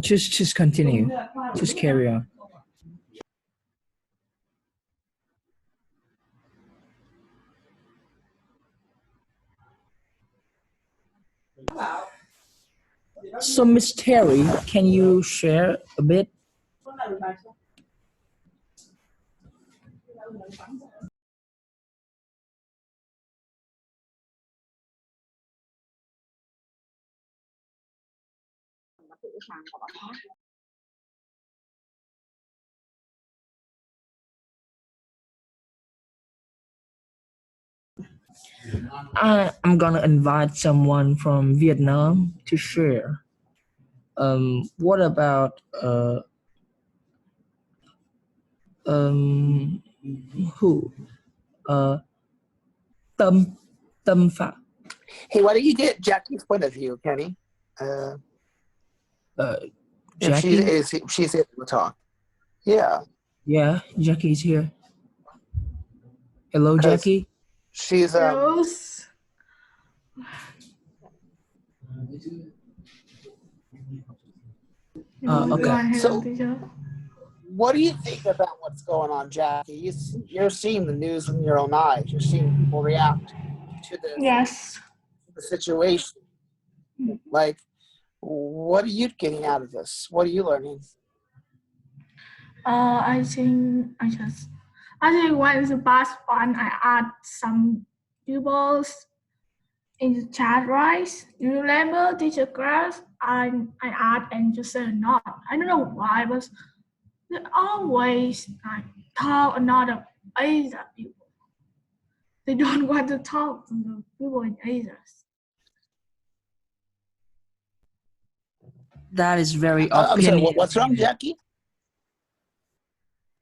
Just continue. Just carry on. So, Miss Terry, can you share a bit? I'm gonna invite someone from Vietnam to share. What about um who? Uh, Tâm Tâm Phạm. Hey, why don't you get Jackie's point of view, Kenny? If Jackie. she's able to talk. Yeah. Yeah, Jackie's here. Hello, Because Jackie. she's Rose. Okay. So what do you think about what's going on, Jackie? You're seeing the news with your own eyes. You're seeing people react to Yes. the situation. Like, what are you getting out of this? What are you learning? I think when it's the past one, I add some pupils in the chat, right? Do you remember teacher class? I add and just say not. I don't know why, but they always like talk another Asia people. They don't want to talk to the people in Asia. That is very I'm sorry, opinionated. what's wrong, Jackie?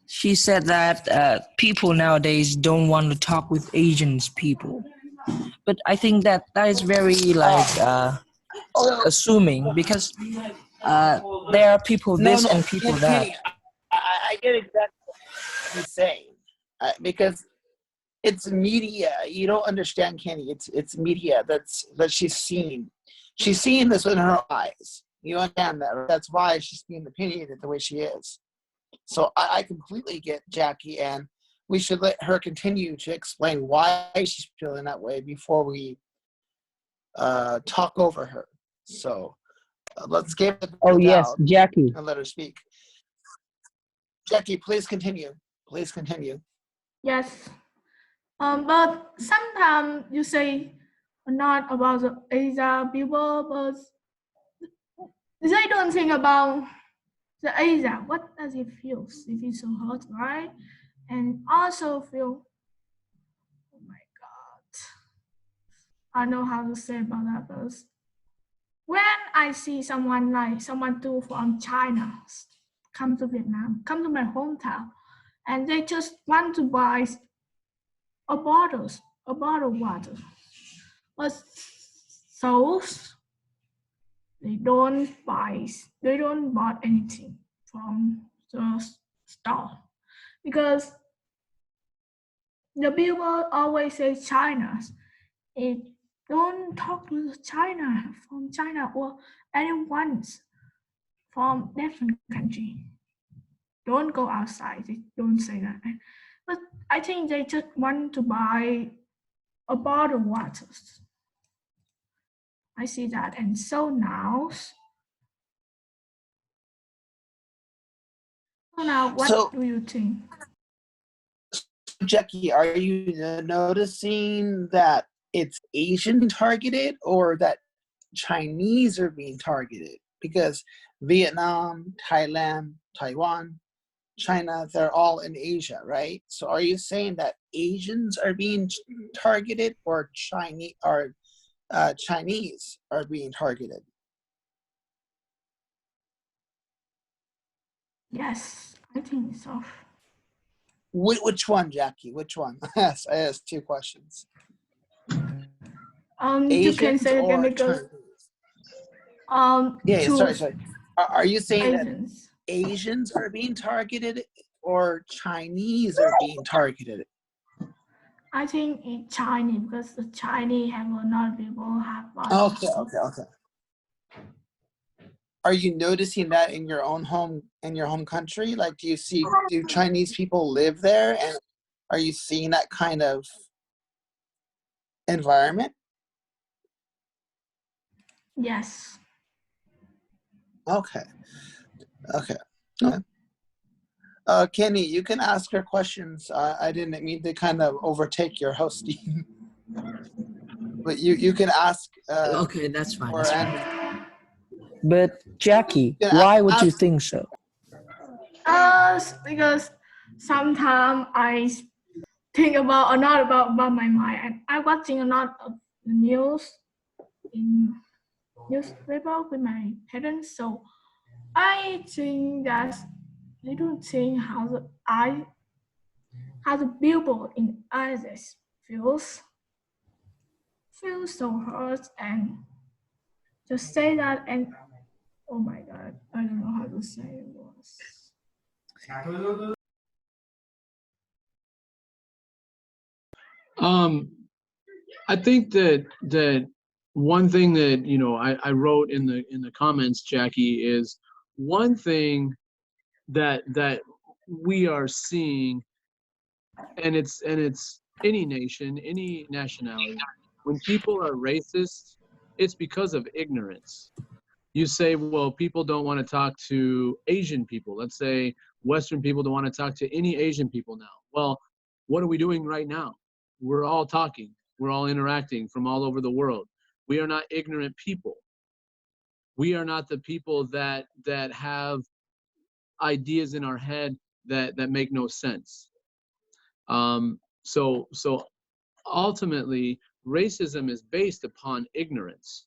She said that people nowadays don't want to talk with Asians people, but I think that is very assuming because there are people this and people that. Kenny, I get exactly what he's saying because it's media. You don't understand, Kenny. It's media that she's seeing. She's seeing this in her eyes. You understand that? Right? That's why she's being opinionated the way she is. So I completely get Jackie, and we should let her continue to explain why she's feeling that way before we talk over her. So let's give it Yes, Jackie. and let her speak. Jackie, please continue. Please continue. Yes. But sometimes you say not about the Asia people, but they don't think about the Asia. What does it feel? It feels so hot, right? And also feel, oh my God. I know how to say about that, but when I see someone too from China come to Vietnam, come to my hometown, and they just want to buy a bottle of water. But those they don't buy anything from the store because the people always say China. It don't talk to China from China or anyone from different country. Don't go outside. They don't say that. But I think they just want to buy a bottle of water. I see that. And so now what do you think? Jackie, are you noticing that it's Asian targeted or that Chinese are being targeted? Because Vietnam, Thailand, Taiwan, China, they're all in Asia, right? So are you saying that Asians are being targeted or Chinese are being targeted? Yes, I think so. Which one, Jackie? Which one? I asked two questions. You can say again because sorry. Are you saying Asians. that Asians are being targeted or Chinese are being targeted? I think it's Chinese because the Chinese have a lot of people have. Okay. are you noticing that in your home country? Like, do Chinese people live there, and are you seeing that kind of environment? Yes. Okay. Okay. Okay. Kenny, you can ask her questions. I didn't mean to kind of overtake your hosting, but you can ask. Okay, that's fine. Or That's fine. Andy. But Jackie, You can why would you ask. think so? Because sometimes I think about a lot about my mind, and I'm watching a lot of news in newspaper with my parents. So I think that little thing how the people in others feel so hurt and just say that, and oh my god, I don't know how to say it was. I think that one thing that I wrote in the comments, Jackie, is one thing that we are seeing, and it's any nation, any nationality. When people are racist, it's because of ignorance. You say, well, people don't want to talk to Asian people. Let's say Western people don't want to talk to any Asian people now. Well, what are we doing right now? We're all talking. We're all interacting from all over the world. We are not ignorant people. We are not the people that have ideas in our head that make no sense. So ultimately, racism is based upon ignorance.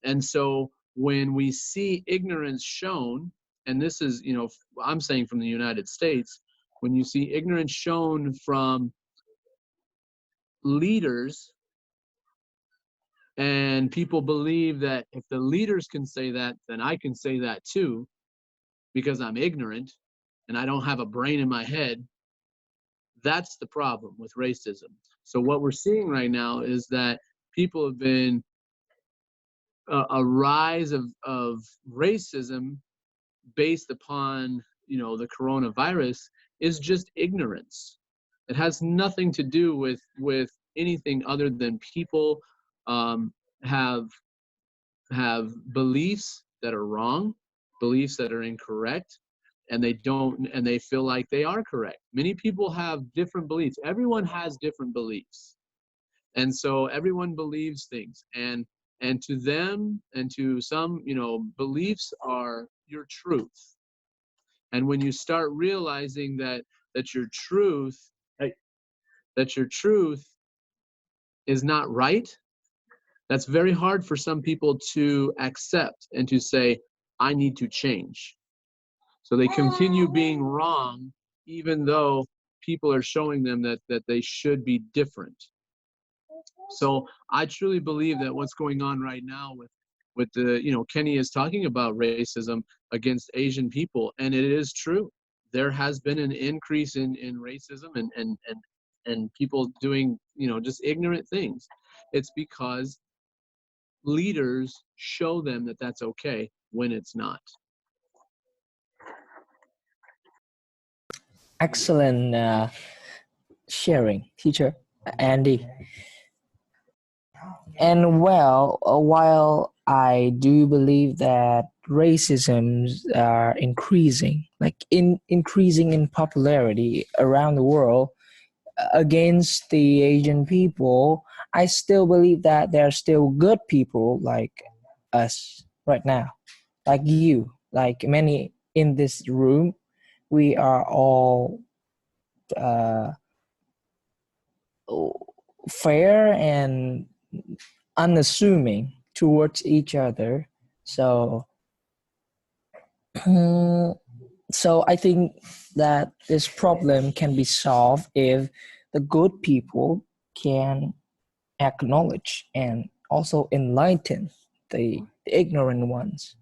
And so when we see ignorance shown, and this is, I'm saying from the United States, when you see ignorance shown from leaders, and people believe that if the leaders can say that, then I can say that too, because I'm ignorant and I don't have a brain in my head. That's the problem with racism. So what we're seeing right now is that people have been a rise of racism based upon the coronavirus is just ignorance. It has nothing to do with anything other than people have beliefs that are wrong, beliefs that are incorrect, and they feel like they are correct. Many people have different beliefs. Everyone has different beliefs, and so everyone believes things, and to them and to some, beliefs are your truth. And when you start realizing that your truth is not right, that's very hard for some people to accept and to say, I need to change. So they continue being wrong, even though people are showing them that they should be different. So I truly believe that what's going on right now with the, Kenny is talking about racism against Asian people, and it is true. There has been an increase in racism and people doing, just ignorant things. It's because leaders show them that that's okay when it's not. Excellent sharing, teacher Andy. And well, while I do believe that racisms are increasing, increasing in popularity around the world against the Asian people, I still believe that there are still good people like us right now, like you, like many in this room. We are all uh, fair and unassuming towards each other. So, so I think that this problem can be solved if the good people can acknowledge and also enlighten the ignorant ones.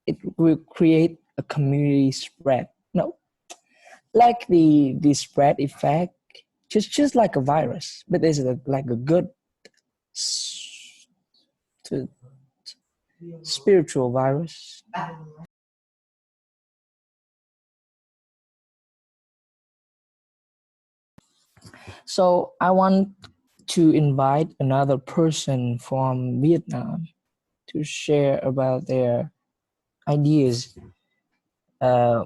It will create a community spread. No, like the spread effect, just like a virus, but there's like a good to spiritual virus. So I want to invite another person from Vietnam to share about their ideas. Uh,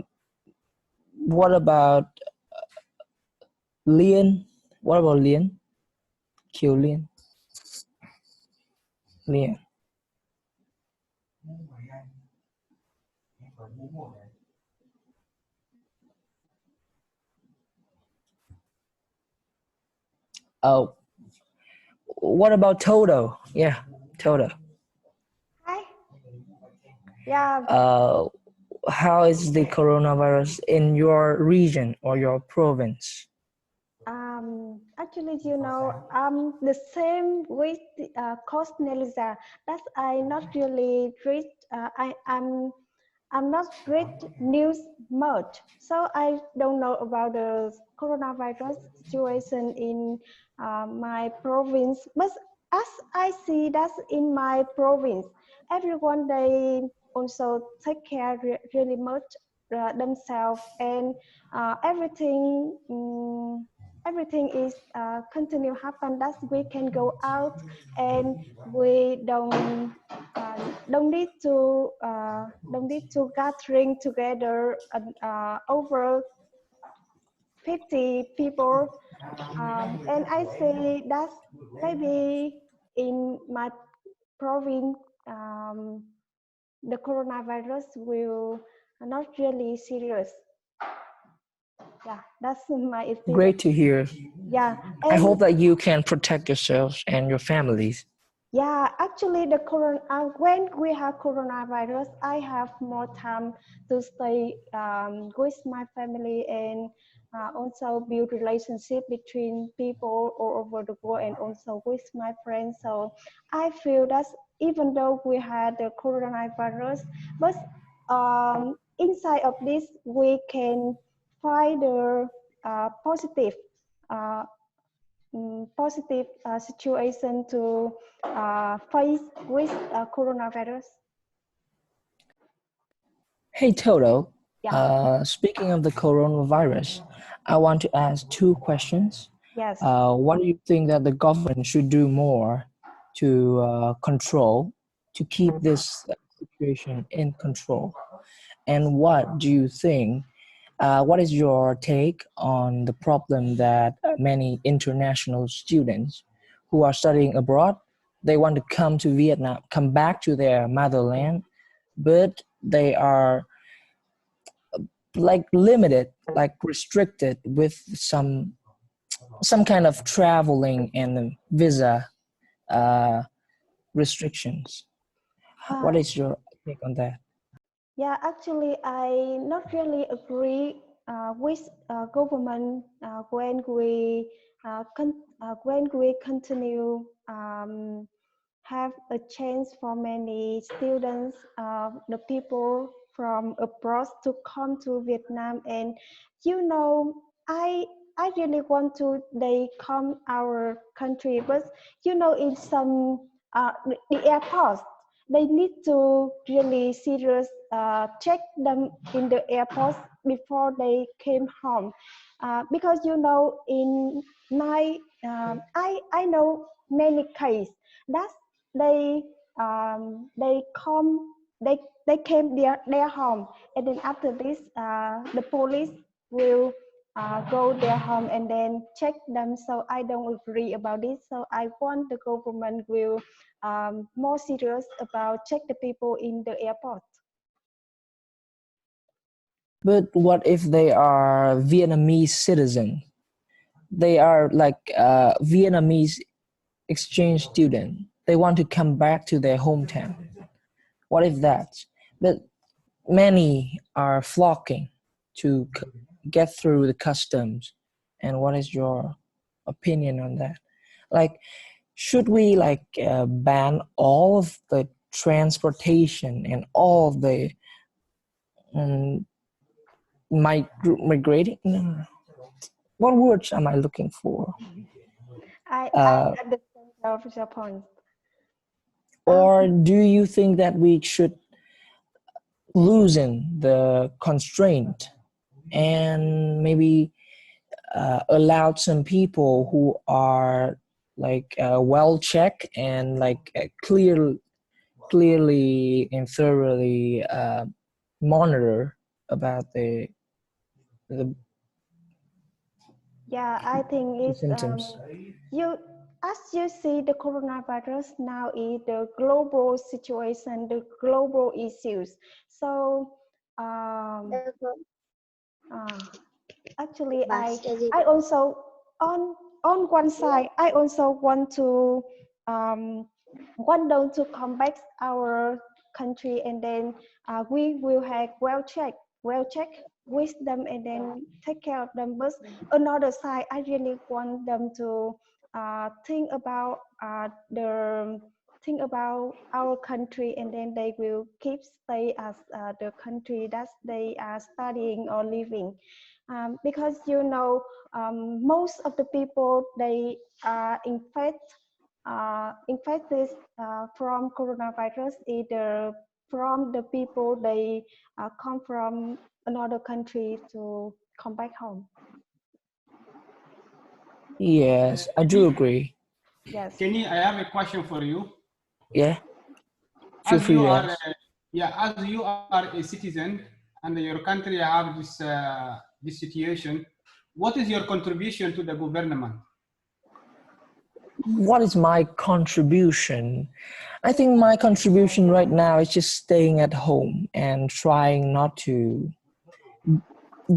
what about Liên? What about Liên? Kiều Liên. Liên. Oh, what about Toto? Yeah, Toto. Hi. Yeah, How is the coronavirus in your region or your province? actually, I'm the same with Coach Nelisa. That's I not really read. I'm not read news much, so I don't know about the coronavirus situation in my province. But as I see that in my province, everyone they also take care really much themselves and everything. Everything is continue happen that we can go out and we don't need to gathering together over 50 people, and I say that maybe in my province the coronavirus will not really serious. Yeah, that's my opinion. Great to hear. Yeah, I and hope that you can protect yourselves and your families. yeah, actually, when we have coronavirus, I have more time to stay with my family and also build relationship between people all over the world and also with my friends. So I feel that even though we had the coronavirus, but inside of this we can find the positive. Uh, positive situation to face with coronavirus. Hey Toto, Yeah. speaking of the coronavirus, I want to ask two questions. Yes. What do you think that the government should do more to control, to keep this situation in control? And what do you think, what is your take on the problem that many international students who are studying abroad, they want to come to Vietnam, come back to their motherland, but they are like limited, like restricted with some kind of traveling and visa uh, restrictions. What is your take on that? Yeah, actually, I not really agree with government when we continue have a chance for many students, the people from abroad to come to Vietnam. And you know, I I really want to they come our country, but you know, in some the airports, they need to really serious check them in the airports before they came home, because you know, in my I know many cases that they come they came their home, and then after this the police will go their home and then check them. So I don't agree about this. So I want the government will more serious about check the people in the airport. But what if they are Vietnamese citizen? They are like Vietnamese exchange student. They want to come back to their hometown. What if that? But many are flocking to get through the customs. And what is your opinion on that? Like, should we like ban all of the transportation and all of the um, migrating? No. What words am I looking for? I understand your point. Or do you think that we should loosen the constraint and maybe allowed some people who are like well checked and like clearly and thoroughly monitor about the Yeah, I think it's symptoms. you as you see the coronavirus now is the global situation, the global issues. So uh, actually I also on one side I also um, want them to come back our country, and then we will have well check with them and then take care of them. But another side I really want them to think about our country, and then they will keep stay as the country that they are studying or living, because most of the people they are infected from coronavirus either from the people they come from another country to come back home. Yes, I do agree. Yes. Kenny, I have a question for you. Yeah, feel As free you to are, ask. as you are a citizen and your country have this situation, what is your contribution to the government? What is my contribution? I think my contribution right now is just staying at home and trying not to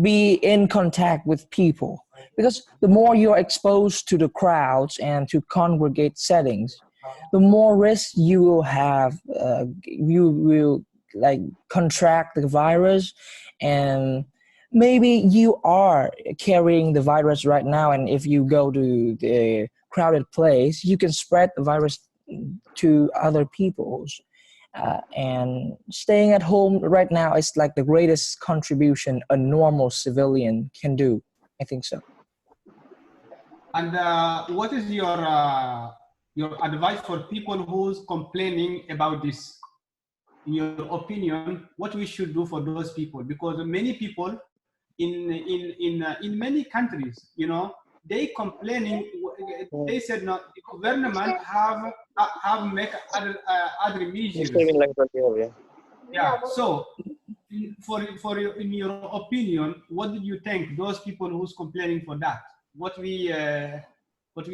be in contact with people, because the more you're exposed to the crowds and to congregate settings, the more risk you will have. You will like contract the virus, and maybe you are carrying the virus right now, and if you go to the crowded place you can spread the virus to other people's. And staying at home right now is like the greatest contribution a normal civilian can do. I think so. And what is your advice for people who's complaining about this? In your opinion, what we should do for those people? Because many people in many countries, they complaining. They said no, the government have make other measures. Yeah. So, in your opinion, what do you think those people who's complaining for that? What we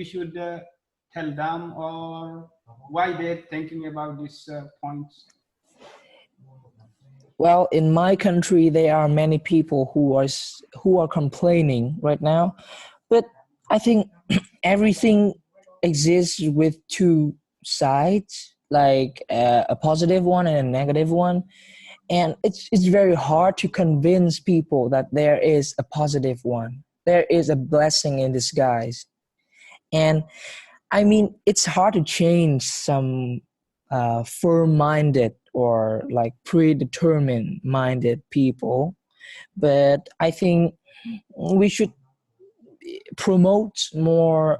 should tell them, or why they're thinking about this points? Well, in my country, there are many people who are complaining right now, but I think everything exists with two sides, like a positive one and a negative one, and it's very hard to convince people that there is a positive one. There is a blessing in disguise, and I mean it's hard to change some firm-minded or like predetermined minded people, but I think we should promote more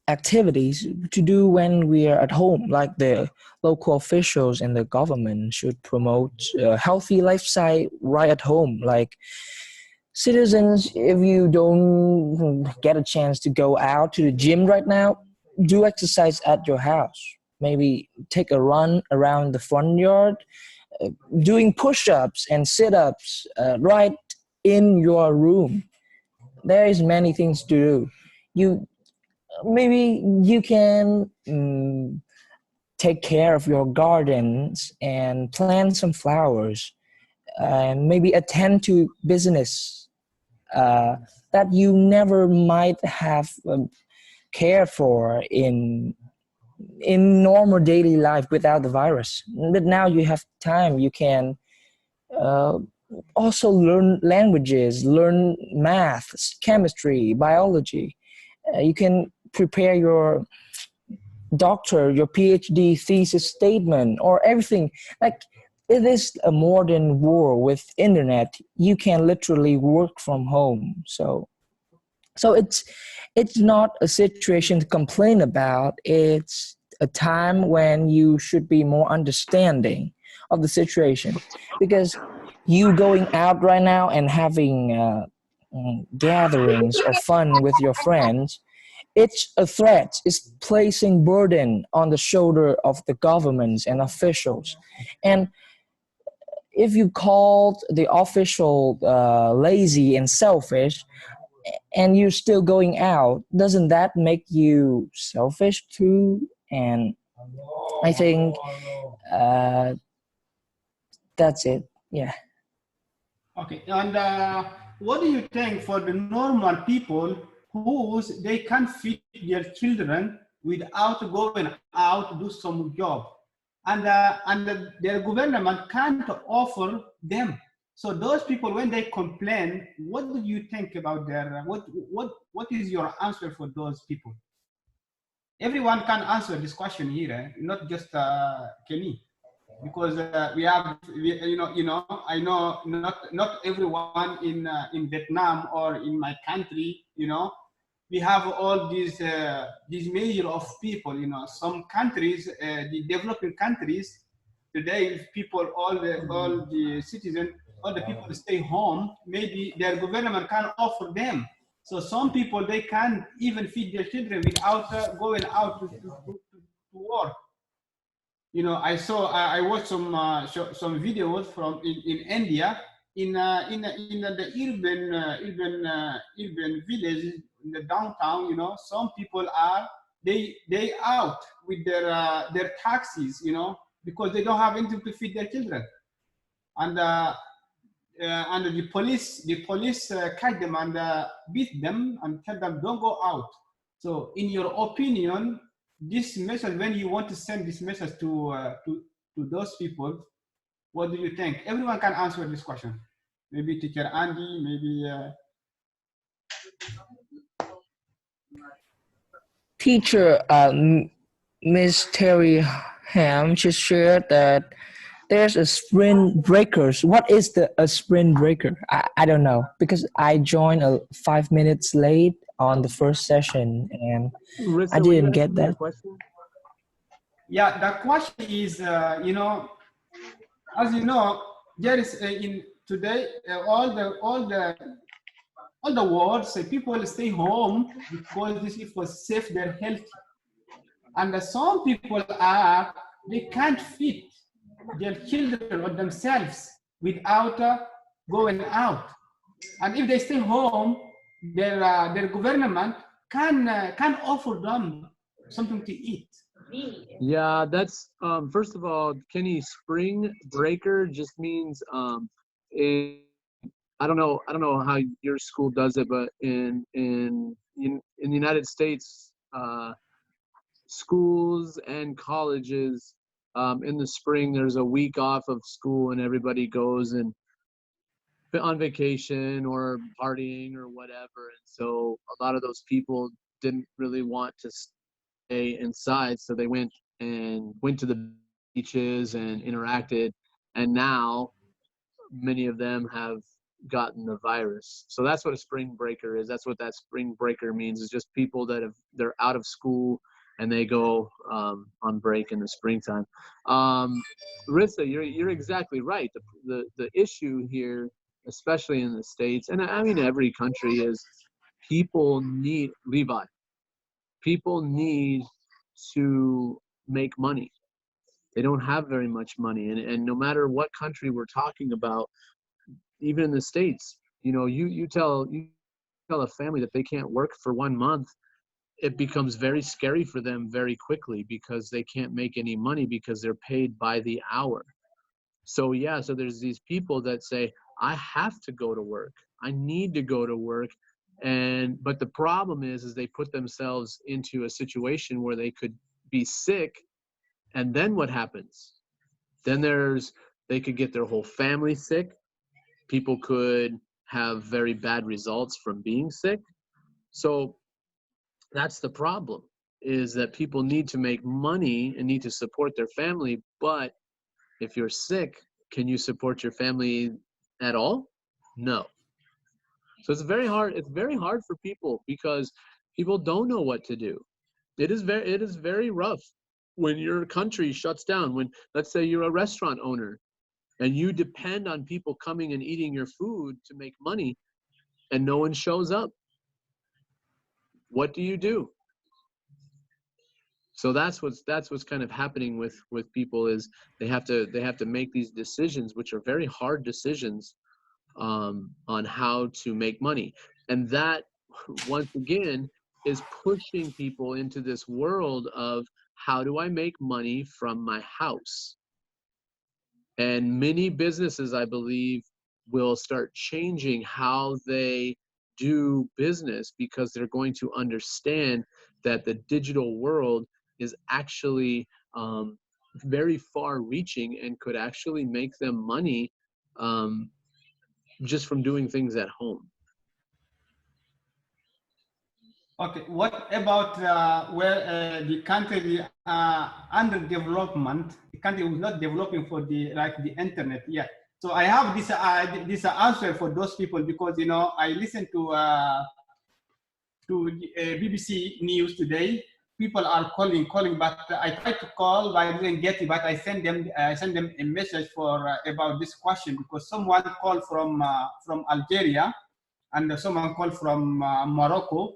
activities to do when we are at home, like the local officials and the government should promote a healthy lifestyle right at home. Like citizens, if you don't get a chance to go out to the gym right now, do exercise at your house. Maybe take a run around the front yard, doing push-ups and sit-ups right in your room. There is many things to do. Maybe you can take care of your gardens and plant some flowers, and maybe attend to business that you never might have cared for in normal daily life without the virus. But now you have time. You can also learn languages, learn math, chemistry, biology. You can prepare your your PhD thesis statement, or everything. Like it is a modern world with internet. You can literally work from home. So it's not a situation to complain about. It's a time when you should be more understanding of the situation, because you going out right now and having gatherings or fun with your friends, it's a threat. It's placing burden on the shoulder of the governments and officials. And if you called the official lazy and selfish, and you're still going out, doesn't that make you selfish too? And I think uh, that's it. Yeah. Okay, and what do you think for the normal people who they can't feed their children without going out to do some job, and their government can't offer them? So those people, when they complain, what do you think about their what is your answer for those people? Everyone can answer this question here, not just Kenny, because I know not everyone in Vietnam or in my country, we have all these measure of people. Some countries, the developing countries today, if people, all the citizens, all the people stay home, maybe their government can offer them. So some people, they can't even feed their children without going out to work. I watched some videos from in India, in the urban village in the downtown. Some people are, they out with their taxis, because they don't have anything to feed their children, and the police catch them and beat them and tell them don't go out. So in your opinion, this message, when you want to send this message to those people, what do you think? Everyone can answer this question. Maybe teacher Andy, maybe Teacher Miss Terry Ham just shared that there's a sprint breakers. What is a sprint breaker? I don't know, because I joined 5 minutes late on the first session and I Rissa, were you didn't get asking me a that. question? yeah. The question is, as you know, there is in today all the world say people stay home because this is for safe their health, and some people are, they can't feed their children or themselves without going out, and if they stay home, their government can offer them something to eat. Yeah, that's first of all, Kenny, spring breaker just means in I don't know how your school does it, but in the United States, schools and colleges, in the spring there's a week off of school and everybody goes and on vacation or partying or whatever, and so a lot of those people didn't really want to stay inside, so they went to the beaches and interacted, and now many of them have gotten the virus. So that's what a spring breaker is. That's what that spring breaker means, is just people that they're out of school and they go on break in the springtime. Rissa, you're exactly right. The issue here, especially in the States, and I mean every country, is people need people need to make money. They don't have very much money, and no matter what country we're talking about, even in the States, you tell a family that they can't work for 1 month, it becomes very scary for them very quickly because they can't make any money because they're paid by the hour. So there's these people that say, I have to go to work. I need to go to work. But the problem is they put themselves into a situation where they could be sick. And then what happens? Then they could get their whole family sick. People could have very bad results from being sick. So that's the problem, is that people need to make money and need to support their family. But if you're sick, can you support your family at all? No. So it's very hard. It's very hard for people because people don't know what to do. It is very rough. when your country shuts down, when, let's say you're a restaurant owner and you depend on people coming and eating your food to make money and no one shows up, what do you do? So that's what's kind of happening with people, is they have to make these decisions, which are very hard decisions, on how to make money. And that, once again, is pushing people into this world of, how do I make money from my house? And many businesses, I believe, will start changing how they do business, because they're going to understand that the digital world is actually very far reaching and could actually make them money just from doing things at home. Okay, what about where the country under development, the country is not developing for the internet yet? So I have this answer for those people, because I listened to BBC News today. People are calling, but I tried to call, but I didn't get it. But I sent them a message for about this question, because someone called from Algeria, and someone called from Morocco.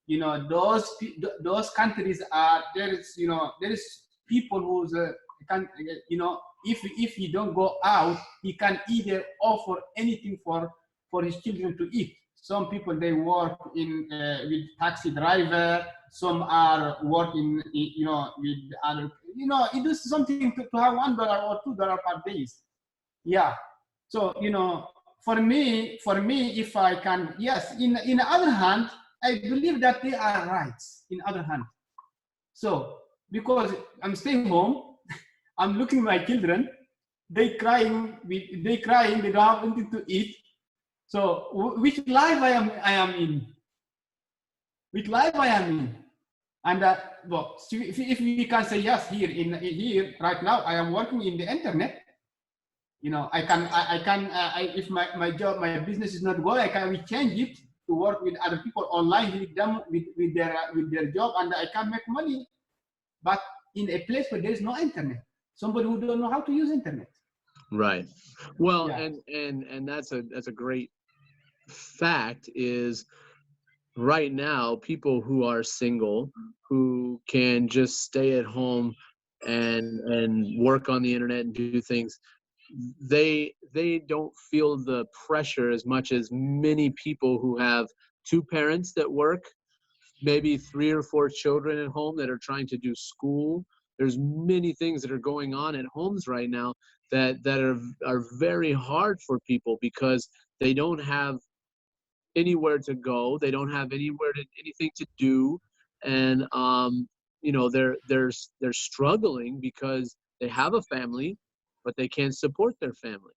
Those countries are, there is people who's if he don't go out, he can either offer anything for his children to eat. Some people, they work in with taxi driver. Some are working, with other, it is something to have $1 or $2 per day. Yeah. So, for me, if I can, yes. In the other hand, I believe that they are right. In the other hand, so because I'm staying home, I'm looking at my children. They crying. They don't have anything to eat. So which life I am in? Which life I am in? And well, if we can say yes, here right now, I am working in the internet. I can if my job, my business is not going, we change it to work with other people online, with them with their job, and I can make money. But in a place where there is no internet, somebody who don't know how to use internet. Right. Well, Yeah. and that's a great fact, is right now people who are single, who can just stay at home and work on the internet and do things, they don't feel the pressure as much as many people who have two parents that work, maybe 3 or 4 children at home that are trying to do school. There's many things that are going on at homes right now that are very hard for people, because they don't have anywhere to go, they don't have anything to do, and they're struggling because they have a family, but they can't support their family.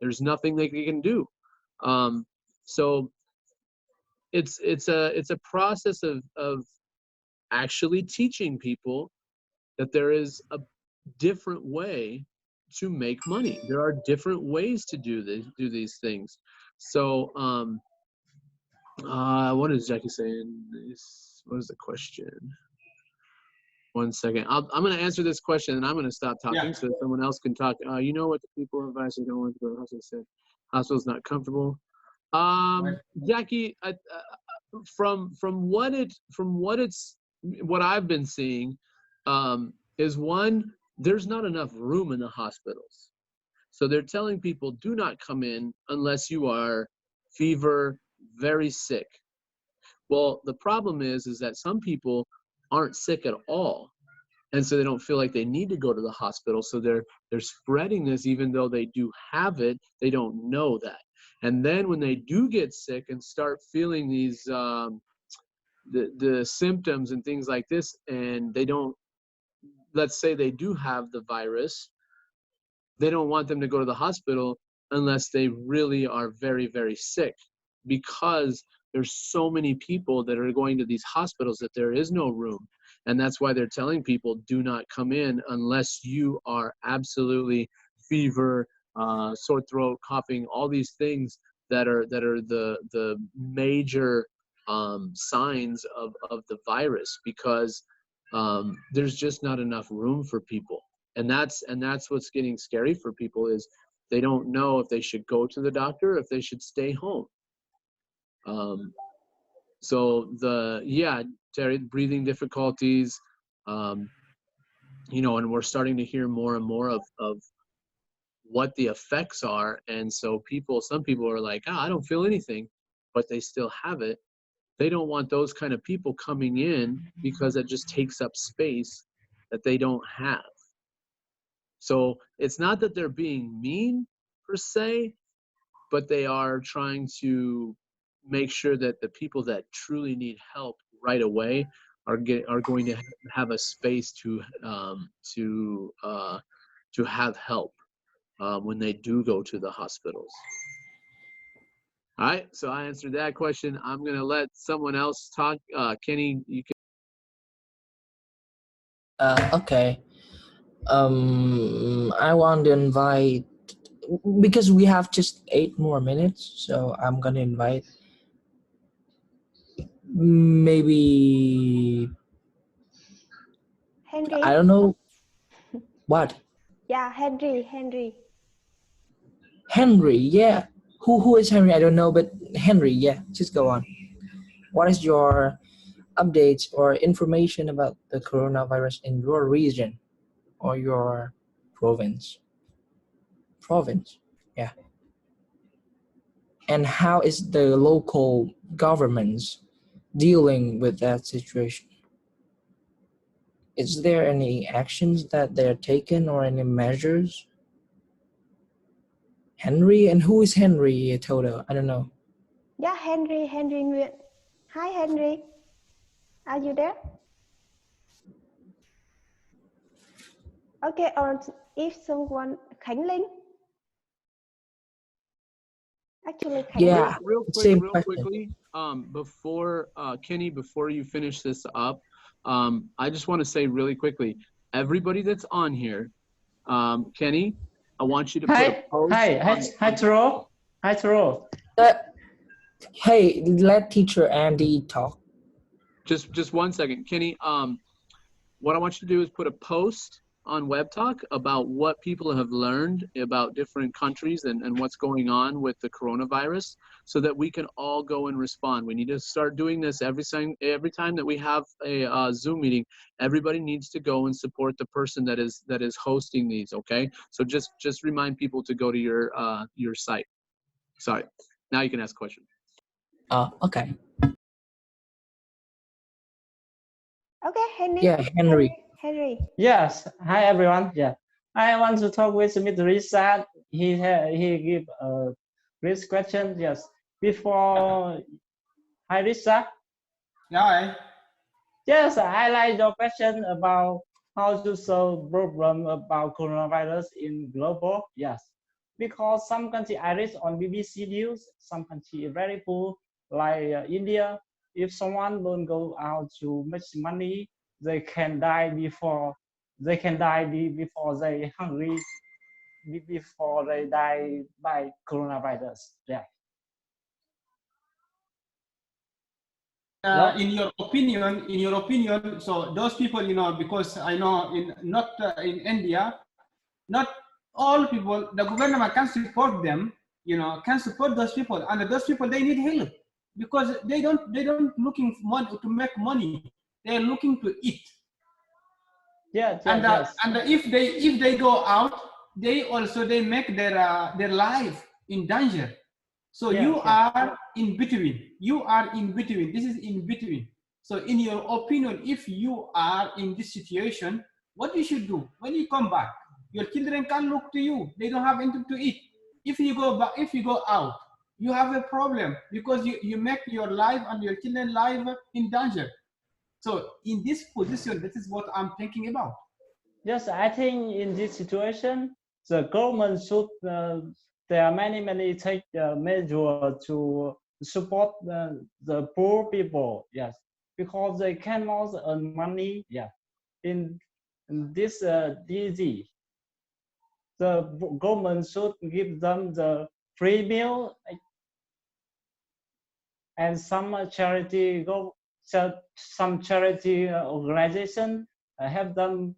There's nothing they can do. So it's a process of actually teaching people that there is a different way to make money. There are different ways to do these things. So what is Jackie saying? What is the question? 1 second. I'm going to answer this question, and I'm going to stop talking so that someone else can talk. What the people advise you don't want to go to the hospital said. Hospital's not comfortable. Jackie, from what I've been seeing, is one, there's not enough room in the hospitals. So they're telling people, do not come in unless you are fever, very sick. Well, the problem is that some people aren't sick at all, and so they don't feel like they need to go to the hospital. So they're spreading this, even though they do have it, they don't know that. And then when they do get sick and start feeling these the symptoms and things like this, and they don't, let's say they do have the virus, they don't want them to go to the hospital unless they really are very, very sick, because there's so many people that are going to these hospitals that there is no room. And that's why they're telling people, do not come in unless you are absolutely fever, sore throat, coughing, all these things that are the major signs of the virus, because there's just not enough room for people. And that's what's getting scary for people, is they don't know if they should go to the doctor or if they should stay home. So Terry, breathing difficulties, you know, and we're starting to hear more and more of what the effects are. And so some people are like, I don't feel anything, but they still have it. They don't want those kind of people coming in, because it just takes up space that they don't have. So it's not that they're being mean per se, but they are trying to make sure that the people that truly need help right away are going to have a space to have help when they do go to the hospitals. All right, so I answered that question. I'm gonna let someone else talk. Kenny, you can. Okay. I want to invite, because we have just 8 more minutes, so I'm gonna invite maybe, Henry. I don't know what. Yeah, Henry. Henry, yeah. Who is Henry? I don't know, but Henry, yeah. Just go on. What is your updates or information about the coronavirus in your region or your province? Yeah. And how is the local governments dealing with that situation? Is there any actions that they're taking or any measures? Henry, and who is Henry Toto? I don't know. Yeah, Henry Nguyen. Hi, Henry. Are you there? Okay, or if someone, Khánh Linh. Actually, Khánh Yeah, Linh. Real same quick, question. quickly, before Kenny, before you finish this up, I just want to say really quickly, everybody that's on here, Kenny, I want you to put a post. Hi, Taro. Hi, Taro. Hey, let teacher Andy talk. Just 1 second, Kenny. What I want you to do is put a post on Web Talk about what people have learned about different countries and what's going on with the coronavirus, so that we can all go and respond. We need to start doing this every time that we have a Zoom meeting. Everybody needs to go and support the person that is hosting these. Okay, so just remind people to go to your site. Sorry, now you can ask a question. Okay. Okay, Henry. Yeah, Henry. Henry. Yes. Hi, everyone. Yeah, I want to talk with Mr. Risa. He give a great question. Yes. Before, hi, Risa. Yeah. Yes, I like your question about how to solve problem about coronavirus in global. Yes, because some country I read on BBC News, some country very poor like India. If someone don't go out to make money, they can die before before they hungry, before they die by coronavirus. Yeah. In your opinion, so those people, because I know in India, not all people, the government can support them, can support those people, and those people, they need help, because they don't looking for money to make money. They're looking to eat. Yes. And if they go out, they make their life in danger. So you are in between. You are in between. This is in between. So in your opinion, if you are in this situation, what you should do when you come back? Your children can't look to you. They don't have anything to eat. If you go back, if you go out, you have a problem, because you make your life and your children's life in danger. So in this position, this is what I'm thinking about. Yes, I think in this situation, the government should, there are many take measure to support the poor people. Yes, because they cannot earn money. Yeah, in this disease, the government should give them the free meal and some charity some charity organization help them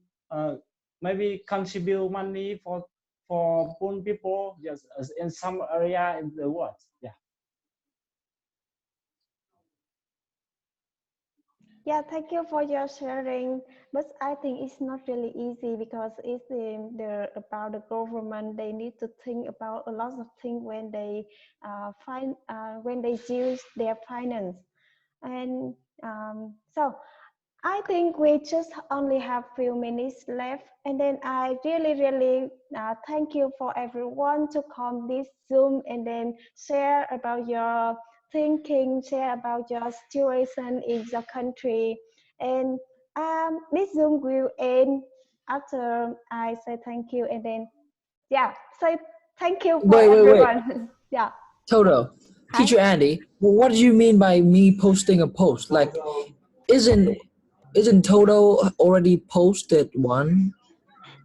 maybe contribute money for poor people just in some area in the world. Yeah. Yeah, thank you for your sharing. But I think it's not really easy because it's about the government. They need to think about a lot of things when they when they use their finance. And so I think we just only have few minutes left, and then I really thank you for everyone to come this Zoom and then share about your thinking, share about your situation in your country, and this Zoom will end after I say thank you, and then yeah, say thank you for Wait. everyone. Yeah. Toto, Hi. Teacher Andy, what do you mean by me posting a post? Like, isn't Toto already posted one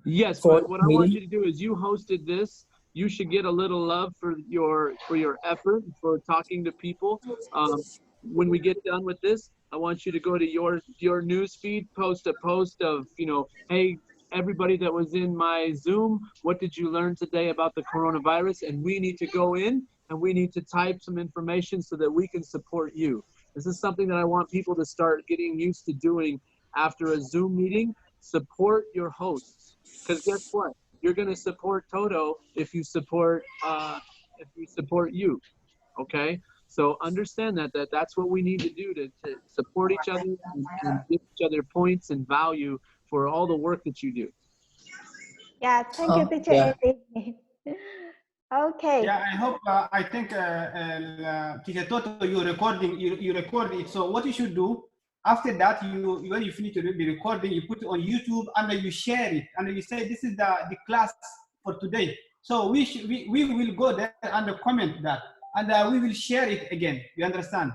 Yes, for but what the I want you meeting? to do is you hosted this. You should get a little love for your effort for talking to people. When we get done with this, I want you to go to your news feed, post a post of, hey, everybody that was in my Zoom, what did you learn today about the coronavirus? And we need to go in and we need to type some information so that we can support you. This is something that I want people to start getting used to doing after a Zoom meeting. Support your hosts. Because guess what? You're going to support Toto if you support you. Okay? So understand that's what we need to do to support each other and give each other points and value for all the work that you do. Yeah, thank you, Teacher Yeah. Andy. Okay. Yeah, I hope. I think Teacher Toto, you record it. So what you should do after that, when you finish the recording, you put it on YouTube and then you share it and then you say this is the class for today. So we will go there and comment that and we will share it again. You understand?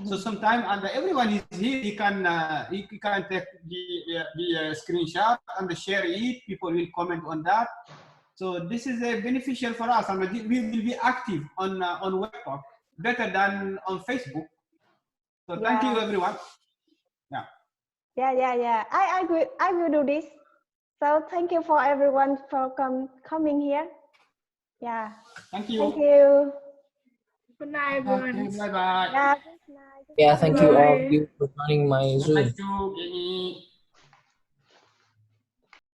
So sometime and everyone is here. He can take the screenshot and share it. People will comment on that. So this is beneficial for us, and we will be active on WebTalk better than on Facebook. So thank you, everyone. Yeah. Yeah. I will do this. So thank you for everyone for coming here. Yeah. Thank you. Thank you. Good night, everyone. Bye bye. Yeah. Good night. Yeah, Good thank night. you all of Bye. you for joining my Zoom. Thank you.